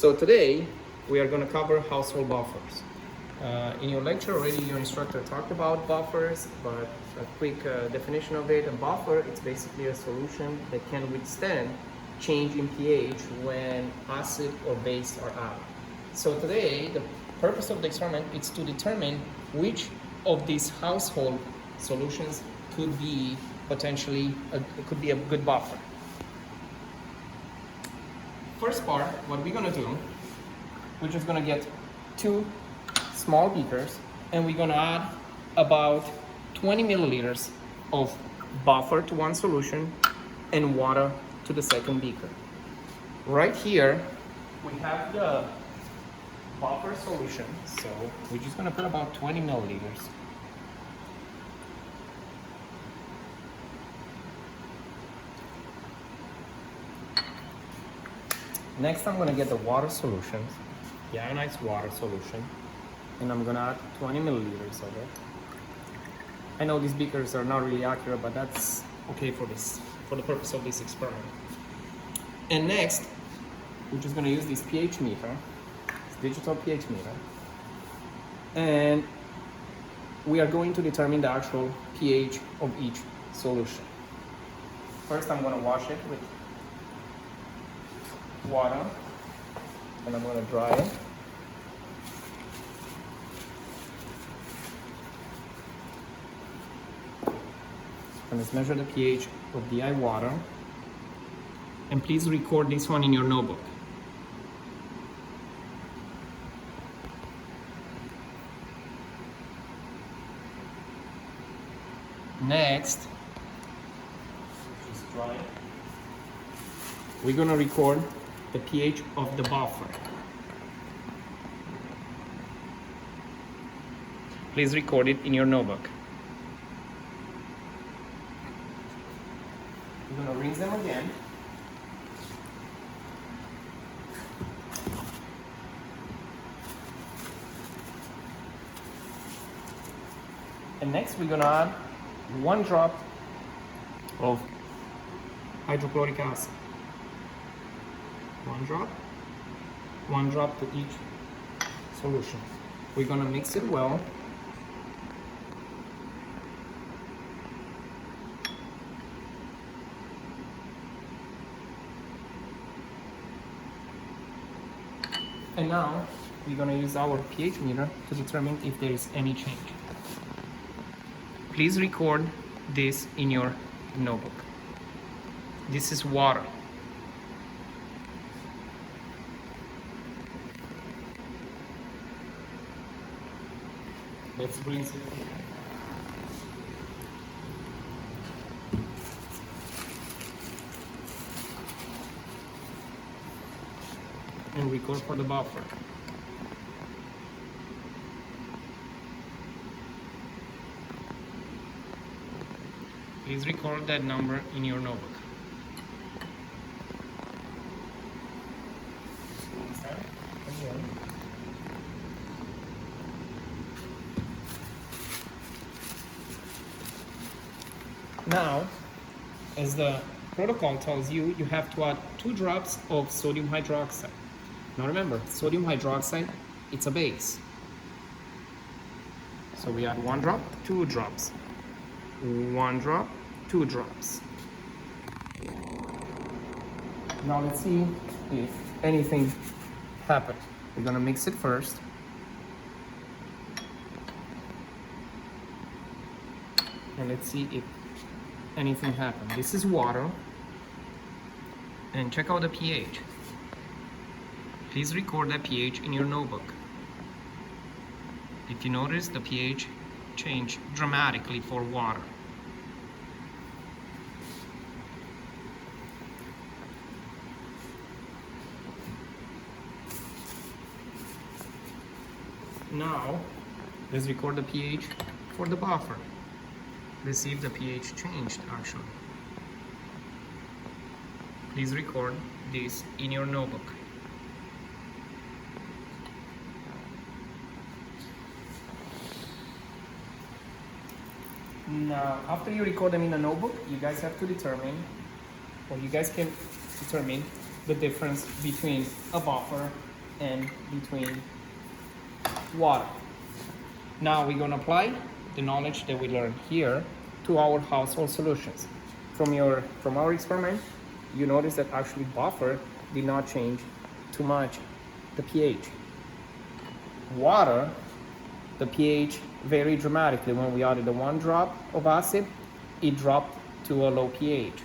So today we are going to cover household buffers. In your lecture already your instructor talked about buffers, but a quick definition of it. A buffer, it's basically a solution that can withstand change in pH when acid or base are added. So today the purpose of the experiment is to determine which of these household solutions could be potentially a good buffer. First part, what we're gonna do, we're just gonna get two small beakers and we're gonna add about 20 milliliters of buffer to one solution and water to the second beaker. Right here, we have the buffer solution, so we're just gonna put about 20 milliliters. Next, I'm gonna get the water solution, the ionized water solution, and I'm gonna add 20 milliliters of it. I know these beakers are not really accurate, but that's okay for the purpose of this experiment. And next, we're just gonna use this pH meter, this digital pH meter, and we are going to determine the actual pH of each solution. First, I'm gonna wash it with water, and I'm going to dry it. And let's measure the pH of the water. And please record this one in your notebook. Next, just dry it. We're going to record the pH of the buffer. Please record it in your notebook. We're going to rinse them again. And next we're going to add 1 drop of hydrochloric acid. 1 drop to each solution. We're gonna mix it well. And now we're gonna use our pH meter to determine if there is any change. Please record this in your notebook. This is water. Let's rinse it. And record for the buffer. Please record that number in your notebook. Now, as the protocol tells you, you have to add 2 drops of sodium hydroxide. Now remember, sodium hydroxide, it's a base. So we add 1 drop, 2 drops. 1 drop, 2 drops. Now let's see if anything happened. We're gonna mix it first. And let's see if anything happened. This is water. And check out the pH. Please record that pH in your notebook. If you notice, the pH changed dramatically for water. Now, let's record the pH for the buffer. Let's see if the pH changed actually. Please record this in your notebook. Now, after you record them in a notebook, you guys have to determine, or you guys can determine the difference between a buffer and between water. Now we're gonna apply the knowledge that we learned here to our household solutions. From our experiment, you notice that actually buffer did not change too much the pH. Water, the pH varied dramatically. When we added the 1 drop of acid, it dropped to a low pH.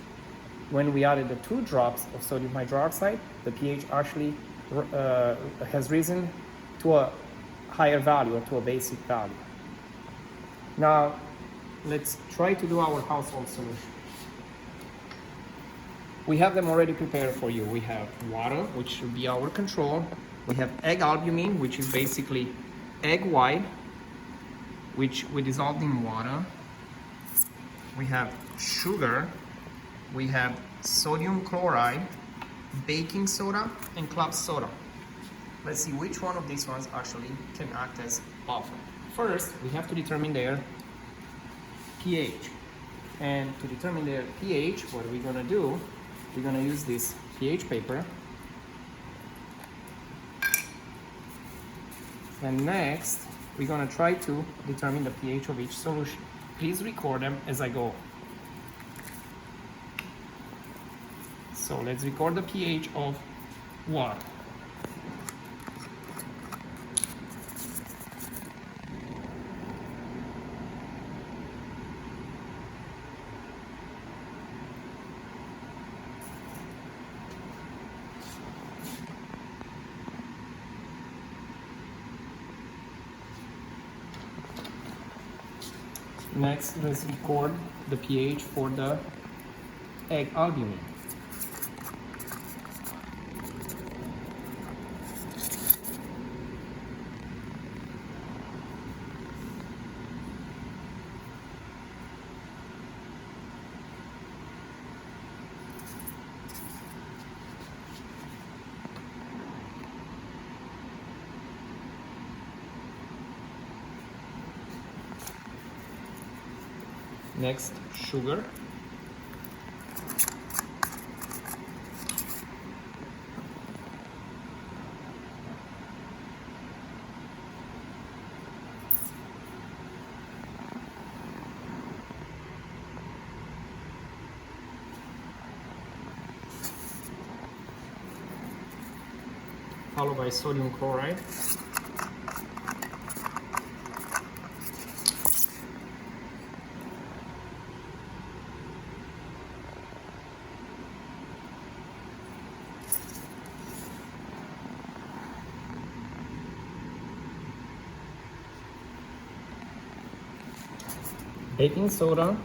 When we added the 2 drops of sodium hydroxide, the pH actually has risen to a higher value, or to a basic value. Now, let's try to do our household solution. We have them already prepared for you. We have water, which should be our control. We have egg albumin, which is basically egg white, which we dissolved in water. We have sugar. We have sodium chloride, baking soda, and club soda. Let's see which one of these ones actually can act as buffer. First, we have to determine their pH. And to determine their pH, what are we gonna do? We're gonna use this pH paper. And next, we're gonna try to determine the pH of each solution. Please record them as I go. So let's record the pH of water. Next, let's record the pH for the egg albumin. Next, sugar. Followed by sodium chloride. Baking soda,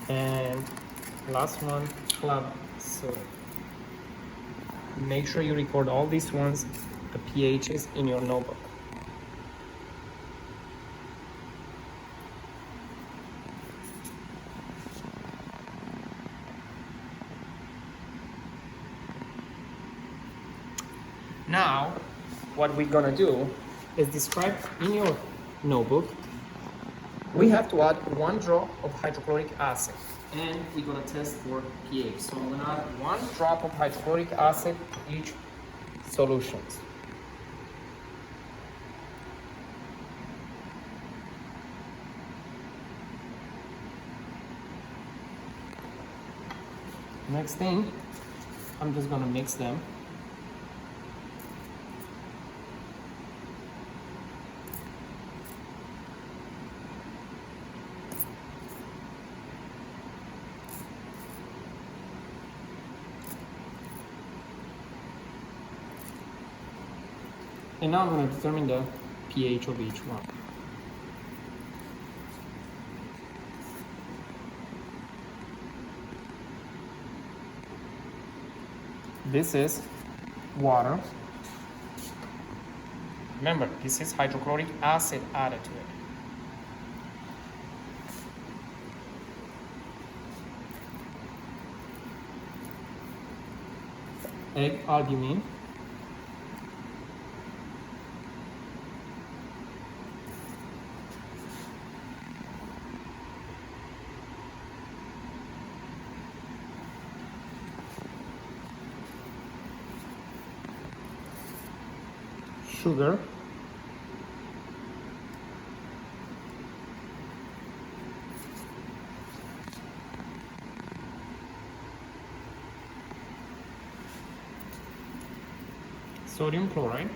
and last one, club soda. Make sure you record all these ones, the pHs in your notebook. Now, what we're gonna do is describe in your notebook. We have to add 1 drop of hydrochloric acid, and we're gonna test for pH. So I'm gonna add 1 drop of hydrochloric acid to each solutions. Next thing, I'm just gonna mix them. And now I'm going to determine the pH of each one. This is water. Remember, this is hydrochloric acid added to it. egg albumin, sugar, sodium chloride,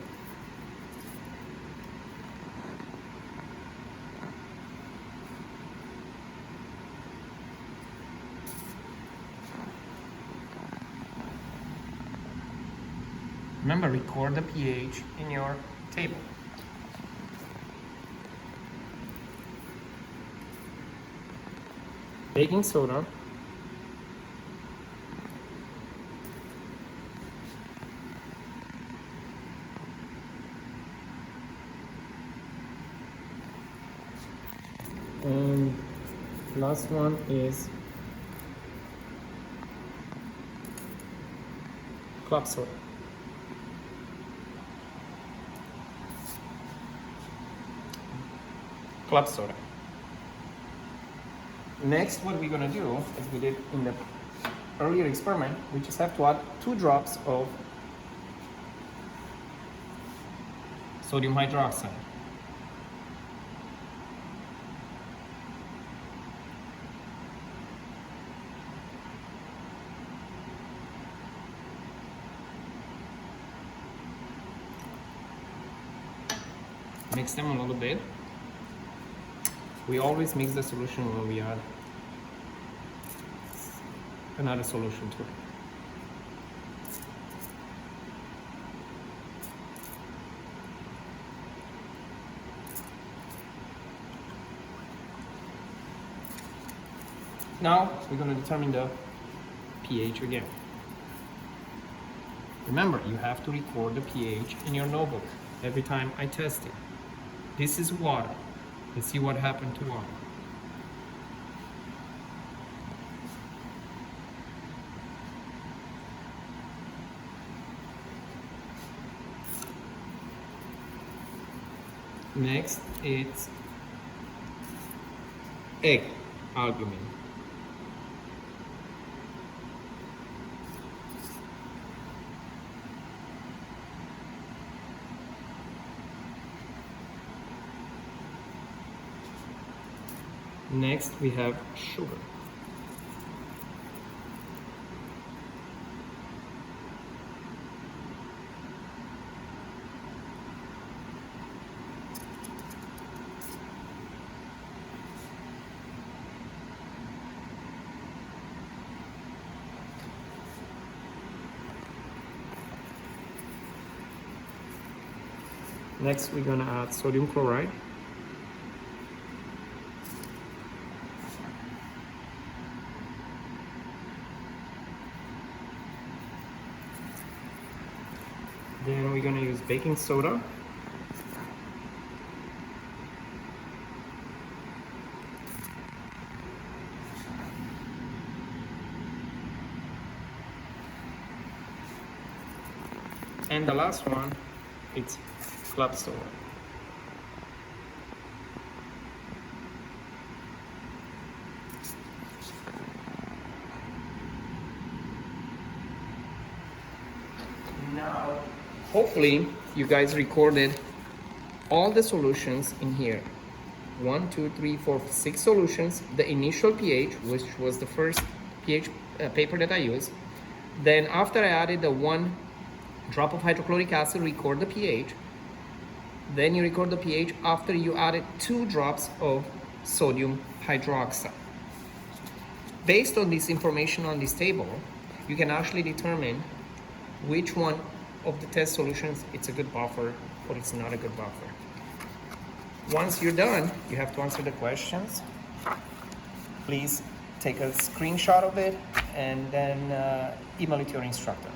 remember, record the pH in your table. Baking soda, and last one is club soda. Club soda. Next, what we're gonna do, as we did in the earlier experiment, we just have to add 2 drops of sodium hydroxide. Mix them a little bit. We always mix the solution when we add another solution to it. Now we're going to determine the pH again. Remember, you have to record the pH in your notebook every time I test it. This is water. Let's see what happened to water. Next, it's egg albumin. Next, we have sugar. Next, we're gonna add sodium chloride. Then we're gonna use baking soda. And the last one, it's club soda. Now, hopefully you guys recorded all the solutions in here. 1, 2, 3, 4, 6 solutions. The initial pH, which was the first pH paper that I used. Then after I added the 1 drop of hydrochloric acid, record the pH. Then you record the pH after you added 2 drops of sodium hydroxide. Based on this information on this table, you can actually determine which one of the test solutions it's a good buffer or it's not a good buffer. Once you're done, you have to answer the questions. Please take a screenshot of it and then email it to your instructor.